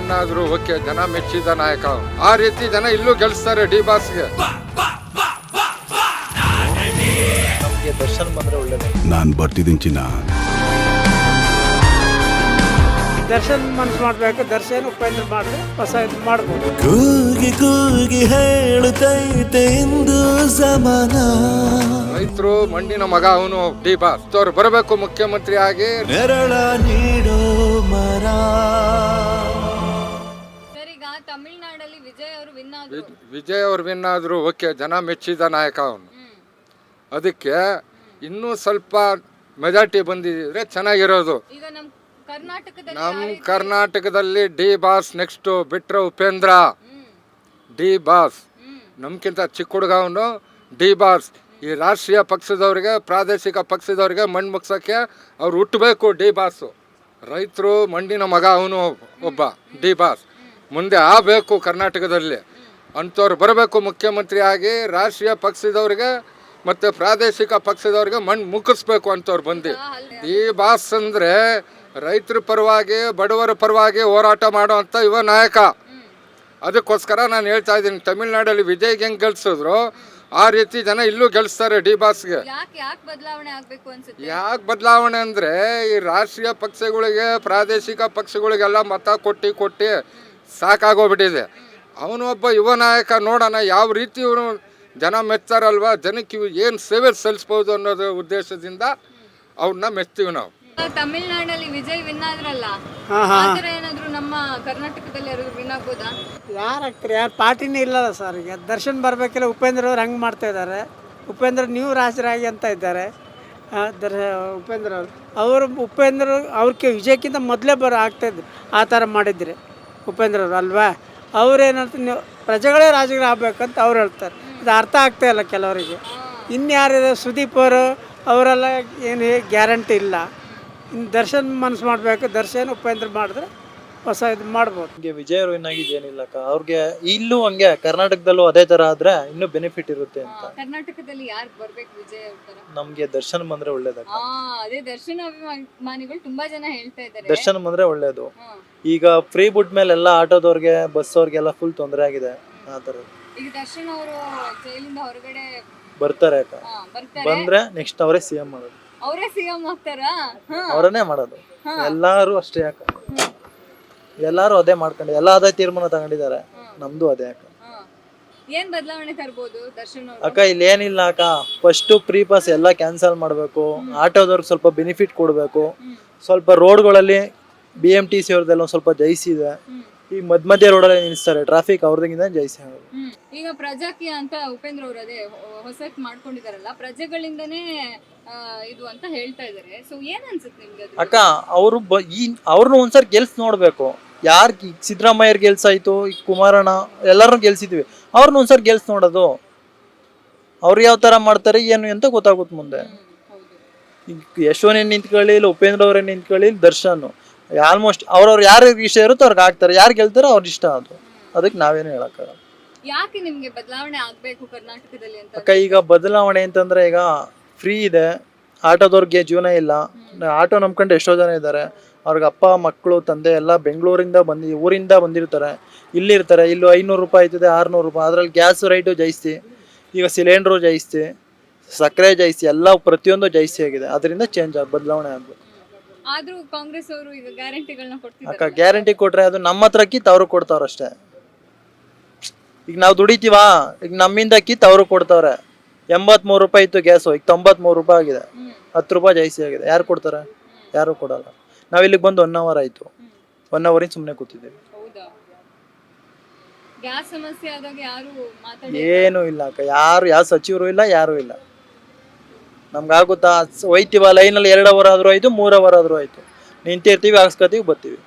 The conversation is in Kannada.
ವಿನ್ ಆದ್ರು ಓಕೆ, ಜನ ಮೆಚ್ಚಿದ ನಾಯಕ. ಆ ರೀತಿ ಜನ ಇಲ್ಲೂ ಗೆಲ್ಸ್ತಾರೆ ಡಿ ಬಾಸ್ಗೆ. ನಮಗೆ ದರ್ಶನ್ ಬಂದ್ರೆ ಒಳ್ಳೇದು. ನಾನು ಬರ್ತಿದ್ದೀನಿ ಚಿನ್ನ. ದರ್ಶನ್ ಮನಸ್ಸು ಮಾಡಬೇಕು. ದರ್ಶನ್ ಉಪೇಂದ್ರ ಮಾಡಿದ್ರೆ ಹೊಸ ಇದು ಮಾಡ್ಬೋದು. ಕೂಗಿ ಕೂಗಿ ಹೇಳುತ್ತೈತೆ ಇಂದು ಸಮಾನ. ರೈತರು ಮಣ್ಣಿನ ಮಗ ಅವನು ಡಿ ಬಾಸ್. ಅವ್ರು ಬರಬೇಕು ಮುಖ್ಯಮಂತ್ರಿ ಆಗಿ. ನೆರಳ ನೀಡೋ ಮರ. ತಮಿಳ್ನಾಡಲ್ಲಿ ವಿಜಯ್ ಅವರು ವಿನ್ ಆದ್ರು ಓಕೆ, ಜನ ಮೆಚ್ಚಿದ ನಾಯಕ ಅವನು. ಅದಕ್ಕೆ ಇನ್ನೂ ಸ್ವಲ್ಪ ಮೆಜಾರಿಟಿ ಬಂದಿದ್ರೆ ಚೆನ್ನಾಗಿರೋದು. ನಮ್ಮ ಕರ್ನಾಟಕದಲ್ಲಿ ಡಿ ಬಾಸ್ ನೆಕ್ಸ್ಟ್ ಬಿಟ್ರೆ ಉಪೇಂದ್ರ. ಡಿ ಬಾಸ್ ನಮ್ಗಿಂತ ಚಿಕ್ಕ ಹುಡುಗ ಅವನು. ಡಿ ಬಾಸ್ ಈ ರಾಷ್ಟ್ರೀಯ ಪಕ್ಷದವ್ರಿಗೆ, ಪ್ರಾದೇಶಿಕ ಪಕ್ಷದವ್ರಿಗೆ ಮಣ್ಣು ಮುಗ್ಸೋಕ್ಕೆ ಅವ್ರು ಹುಟ್ಟಬೇಕು ಡಿ ಬಾಸು. ರೈತರು ಮಣ್ಣಿನ ಮಗ ಅವನು ಒಬ್ಬ ಡಿ ಬಾಸ್. ಮುಂದೆ ಆಗಬೇಕು ಕರ್ನಾಟಕದಲ್ಲಿ. ಅಂಥವ್ರು ಬರಬೇಕು ಮುಖ್ಯಮಂತ್ರಿ ಆಗಿ. ರಾಷ್ಟ್ರೀಯ ಪಕ್ಷದವ್ರಿಗೆ ಮತ್ತು ಪ್ರಾದೇಶಿಕ ಪಕ್ಷದವ್ರಿಗೆ ಮಣ್ಣು ಮುಗಿಸ್ಬೇಕು ಅಂಥವ್ರು ಬಂದು. ಡಿ ಬಾಸ್ ಅಂದರೆ ರೈತರ ಪರವಾಗಿ, ಬಡವರ ಪರವಾಗಿ ಹೋರಾಟ ಮಾಡೋ ಅಂಥ ಯುವ ನಾಯಕ. ಅದಕ್ಕೋಸ್ಕರ ನಾನು ಹೇಳ್ತಾ ಇದ್ದೀನಿ, ತಮಿಳ್ನಾಡಲ್ಲಿ ವಿಜಯ್ಗೆ ಹೆಂಗೆ ಗೆಲ್ಸಿದ್ರು ಆ ರೀತಿ ಜನ ಇಲ್ಲೂ ಗೆಲ್ಸ್ತಾರೆ ಡಿ ಬಾಸ್ಗೆ. ಯಾಕೆ ಬದಲಾವಣೆ ಅಂದರೆ ಈ ರಾಷ್ಟ್ರೀಯ ಪಕ್ಷಗಳಿಗೆ, ಪ್ರಾದೇಶಿಕ ಪಕ್ಷಗಳಿಗೆಲ್ಲ ಮತ ಕೊಟ್ಟು ಸಾಕಾಗೋಗ್ಬಿಟ್ಟಿದೆ. ಅವನು ಒಬ್ಬ ಯುವ ನಾಯಕ. ನೋಡೋಣ ಯಾವ ರೀತಿ ಇವನು ಜನ ಮೆಚ್ಚಾರಲ್ವ, ಜನಕ್ಕೆ ಏನು ಸೇವೆ ಸಲ್ಲಿಸ್ಬೋದು ಅನ್ನೋದು ಉದ್ದೇಶದಿಂದ ಅವ್ರನ್ನ ಮೆಚ್ತೀವಿ ನಾವು. ತಮಿಳ್ನಾಡಲ್ಲಿ ವಿಜಯ್ ವಿನ್ ಆದ್ರಲ್ಲ, ಏನಾದ್ರು ನಮ್ಮ ಕರ್ನಾಟಕದಲ್ಲಿ ವಿನ್ ಆಗ್ಬೋದಾ? ಯಾರಾಗ್ತಾರೆ? ಯಾರು ಪಾರ್ಟಿನೇ ಇಲ್ಲಲ್ಲ ಸರ್. ಈಗ ದರ್ಶನ್ ಬರಬೇಕಿಲ್ಲ. ಉಪೇಂದ್ರ ಅವ್ರು ಹಂಗೆ ಮಾಡ್ತಾ ಇದ್ದಾರೆ. ಉಪೇಂದ್ರ ನೀವು ರಾಜರಾಗಿ ಅಂತ ಇದ್ದಾರೆ. ಉಪೇಂದ್ರ ಉಪೇಂದ್ರ ಅವ್ರಿಗೆ ವಿಜಯಕ್ಕಿಂತ ಮೊದಲೇ ಆಗ್ತಾಯಿದ್ರು. ಆ ಥರ ಮಾಡಿದ್ರಿ ಉಪೇಂದ್ರ ಅವರು ಅಲ್ವಾ? ಅವ್ರೇನಂತ ನೀವು ಪ್ರಜೆಗಳೇ ರಾಜಗಳು ಆಗ್ಬೇಕಂತ ಅವ್ರು ಹೇಳ್ತಾರೆ. ಇದು ಅರ್ಥ ಆಗ್ತಾಯಿಲ್ಲ ಕೆಲವರಿಗೆ. ಇನ್ಯಾರಿದೆ ಸುದೀಪ್ ಅವರು, ಅವರೆಲ್ಲ ಏನು ಗ್ಯಾರಂಟಿ ಇಲ್ಲ. ಇನ್ನು ದರ್ಶನ್ ಮನಸ್ಸು ಮಾಡಬೇಕು. ದರ್ಶನ್ ಉಪೇಂದ್ರ ಮಾಡಿದ್ರೆ ಹೊಸ ಇದು ಮಾಡ್ಬೋದು. ನಮಗೆ ವಿಜಯ್ ಅವರು ಏನಾಗಿದ್ದೇನಿಲ್ಲ ಅವ್ರಿಗೆ ಇಲ್ಲೂ ಹಂಗೆ ಕರ್ನಾಟಕದಲ್ಲೂ ಅದೇ ತರ ಆದ್ರೆ ಇನ್ನೂ ಬೆನಿಫಿಟ್ ಇರುತ್ತೆ ಅಂತ. ಕರ್ನಾಟಕದಲ್ಲಿ ಯಾರು ಬರ್ಬೇಕು ವಿಜಯ್ ಅವ್ರ? ನಮ್ಗೆ ದರ್ಶನ್ ಬಂದ್ರೆ ಒಳ್ಳೇದಕ್ಕ. ಅದೇ ದರ್ಶನ್ ಅಭಿಮಾನಿಗಳು ತುಂಬಾ ಜನ ಹೇಳ್ತಾ ಇದ್ದಾರೆ ದರ್ಶನ್ ಬಂದ್ರೆ ಒಳ್ಳೇದು. ಈಗ ಫ್ರೀ ಬಿಟ್ ಮೇಲೆ ಎಲ್ಲ ಆಟೋದವ್ರಿಗೆ, ಬಸ್ ಅವ್ರಿಗೆಲ್ಲ ಫುಲ್ ತೊಂದರೆ ಆಗಿದೆ. ಆ ತರ ಈಗ ದರ್ಶನ್ ಅವರು ಜೈಲಿಂದ ಹೊರಗಡೆ ಬರ್ತಾರೆ ಅಕ್ಕ. ಬಂದ್ರೆ ನೆಕ್ಸ್ಟ್ ಅವರೇ ಸಿಎಂ ಮಾಡೋದು. ಅವರೇ ಸಿಎಂ ಆಗ್ತಾರಾ? ಅವರನ್ನೇ ಮಾಡೋದು. ಎಲ್ಲಾರು ಅಷ್ಟೇ ಅಕ್ಕ. ಎಲ್ಲಾರು ಅದೇ ಮಾಡ್ಕೊಂಡು ಎಲ್ಲ ಅದೇ ತೀರ್ಮಾನ ತಗೊಂಡಿದ್ದಾರೆ. ನಮ್ದು ಅದೇ ಅಕ್ಕ. ಏನ್ ಬದಲಾವಣೆ ತರಬಹುದು ದರ್ಶನ್ ಅವರು? ಅಕ್ಕ ಇಲ್ಲಿ ಏನಿಲ್ಲ ಅಕ್ಕ, ಫಸ್ಟ್ ಫ್ರೀ ಪಾಸ್ ಎಲ್ಲ ಕ್ಯಾನ್ಸಲ್ ಮಾಡಬೇಕು. ಆಟೋದವ್ರಿಗೆ ಸ್ವಲ್ಪ ಬೆನಿಫಿಟ್ ಕೊಡಬೇಕು. ಸ್ವಲ್ಪ ರೋಡ್ಗಳಲ್ಲಿ BMTC ಅವ್ರದ್ದೆಲ್ಲ ಸ್ವಲ್ಪ ಜಯಿಸಿದೆ. ಈ ಮಧ್ಯ ರೋಡಲ್ಲಿ ನಿಲ್ಲಿಸ್ತಾರೆ, ಟ್ರಾಫಿಕ್ ಅವ್ರದಿಂದ ಜಯಿಸಿ. ಈಗ ಪ್ರಜಾಕೀಯ ಅಂತ ಉಪೇಂದ್ರ ಅವರು ಅದೇ ಹೊಸತ್ ಮಾಡ್ಕೊಂಡಿದಾರಲ್ಲ, ಪ್ರಜೆಗಳಿಂದನೇ ಇದು ಅಂತ ಹೇಳ್ತಾ ಇದಾರೆ. ಸೊ ಏನ್ ಅನ್ಸುತ್ತೆ ನಿಮ್ಗೆ? ಅಕ್ಕ ಅವರು ಅವ್ರನ್ನ ಒಂದ್ಸರಿ ಗೆಲ್ಸ್ ನೋಡ್ಬೇಕು. ಯಾರ್ ಸಿದ್ದರಾಮಯ್ಯರ್ ಗೆಲ್ಸಾಯ್ತು, ಈಗ ಕುಮಾರಣ್ಣ ಎಲ್ಲಾರನ್ನೂ ಗೆಲ್ಸಿದ್ವಿ. ಅವ್ರನ್ನ ಒಂದ್ಸರಿ ಗೆಲ್ಸ್ ನೋಡೋದು. ಅವ್ರು ಯಾವ ತರ ಮಾಡ್ತಾರೆ ಏನು ಅಂತ ಗೊತ್ತಾಗುತ್ತೆ ಮುಂದೆ. ಈಗ ಯಶೋನೇ ನಿಂತ್ಕೊಳ್ಳಿ, ಇಲ್ಲ ಉಪೇಂದ್ರ ಅವರೇ ನಿಂತ್ಕೊಳ್ಳಿ, ದರ್ಶನ್ ಆಲ್ಮೋಸ್ಟ್ ಅವ್ರವ್ರು ಯಾರಿಗೆ ಇಷ್ಟ ಇರುತ್ತೋ ಅವ್ರಿಗೆ ಆಗ್ತಾರೆ. ಯಾರು ಗೆಲ್ತಾರೋ ಅವ್ರ ಇಷ್ಟ. ಅದು ಅದಕ್ಕೆ ನಾವೇನು ಹೇಳಕ್ಕಾಗಲ್ಲ. ಯಾಕೆ ನಿಮ್ಗೆ ಬದಲಾವಣೆ ಆಗ್ಬೇಕು ಕರ್ನಾಟಕದಲ್ಲಿ ಅಂತ? ಅಕ್ಕ ಈಗ ಬದಲಾವಣೆ ಅಂತಂದ್ರೆ ಈಗ ಫ್ರೀ ಇದೆ, ಆಟೋದವ್ರಿಗೆ ಜೀವನ ಇಲ್ಲ. ಆಟೋ ನಂಬ್ಕೊಂಡು ಎಷ್ಟೋ ಜನ ಇದ್ದಾರೆ. ಅವ್ರಿಗೆ ಅಪ್ಪ, ಮಕ್ಕಳು, ತಂದೆ ಎಲ್ಲ ಬೆಂಗಳೂರಿಂದ ಊರಿಂದ ಬಂದಿರ್ತಾರೆ. ಇಲ್ಲಿರ್ತಾರೆ. ಇಲ್ಲೂ 500 ರೂಪಾಯಿ ಆಯ್ತದೆ, 600 ರೂಪಾಯಿ. ಅದ್ರಲ್ಲಿ ಗ್ಯಾಸ್ ರೈಟು ಜಾಸ್ತಿ, ಈಗ ಸಿಲಿಂಡ್ರು ಜಾಸ್ತಿ, ಸಕ್ಕರೆ ಜಾಸ್ತಿ, ಎಲ್ಲ ಪ್ರತಿಯೊಂದು ಜಾಸ್ತಿ ಆಗಿದೆ. ಅದರಿಂದ ಬದಲಾವಣೆ ಆಗ್ಬೇಕು. ಆದ್ರೂ ಕಾಂಗ್ರೆಸ್ ಅವರು ಈಗ ಗ್ಯಾರಂಟಿಗಳನ್ನ ಕೊಡ್ತಿದ್ದಾರೆ ಅಕ್ಕ. ಗ್ಯಾರಂಟಿ ಕೊಟ್ರೆ ಅದು ನಮ್ಮ ಹತ್ರ ಕಿತ್ತು ಅವ್ರು ಕೊಡ್ತಾವ್ರ ಅಷ್ಟೇ. ಈಗ ನಾವು ದುಡಿತೀವಾ, ಈಗ ನಮ್ಮಿಂದ ಕಿತ್ತು ಅವ್ರು ಕೊಡ್ತಾವ್ರೆ. 83 ರೂಪಾಯಿ ಇತ್ತು ಗ್ಯಾಸು, ಈಗ 93 ರೂಪಾಯಿ ಆಗಿದೆ. 10 ರೂಪಾಯಿ ಜಾಸ್ತಿ ಆಗಿದೆ. ಯಾರು ಕೊಡ್ತಾರೆ? ಯಾರು ಕೊಡಲ್ಲ. ನಾವ್ ಇಲ್ಲಿಗೆ ಬಂದು 1 ಅವರ್ ಆಯ್ತು. 1 ಅವರಿಂದ ಸುಮ್ಮನೆ ಕೂತಿದ್ದೀವಿ. ಗ್ಯಾಸ್ ಸಮಸ್ಯೆ ಆದಾಗ ಯಾರು ಏನು ಇಲ್ಲ ಅಕ್ಕ. ಯಾವ ಸಚಿವರು ಇಲ್ಲ, ಯಾರು ಇಲ್ಲ. ನಮ್ಗೆ ಆಗುತ್ತಾ? ಹೋಯ್ತೀವ ಲೈನಲ್ಲಿ 2 ಅವರ್ ಆದ್ರೂ ಆಯ್ತು, 3 ಅವರ್ ಆದ್ರೂ ಆಯ್ತು. ನಿಂತಿರ್ತೀವಿ, ಹಾಕ್ಸ್ಕೊತೀವಿ, ಬರ್ತೀವಿ.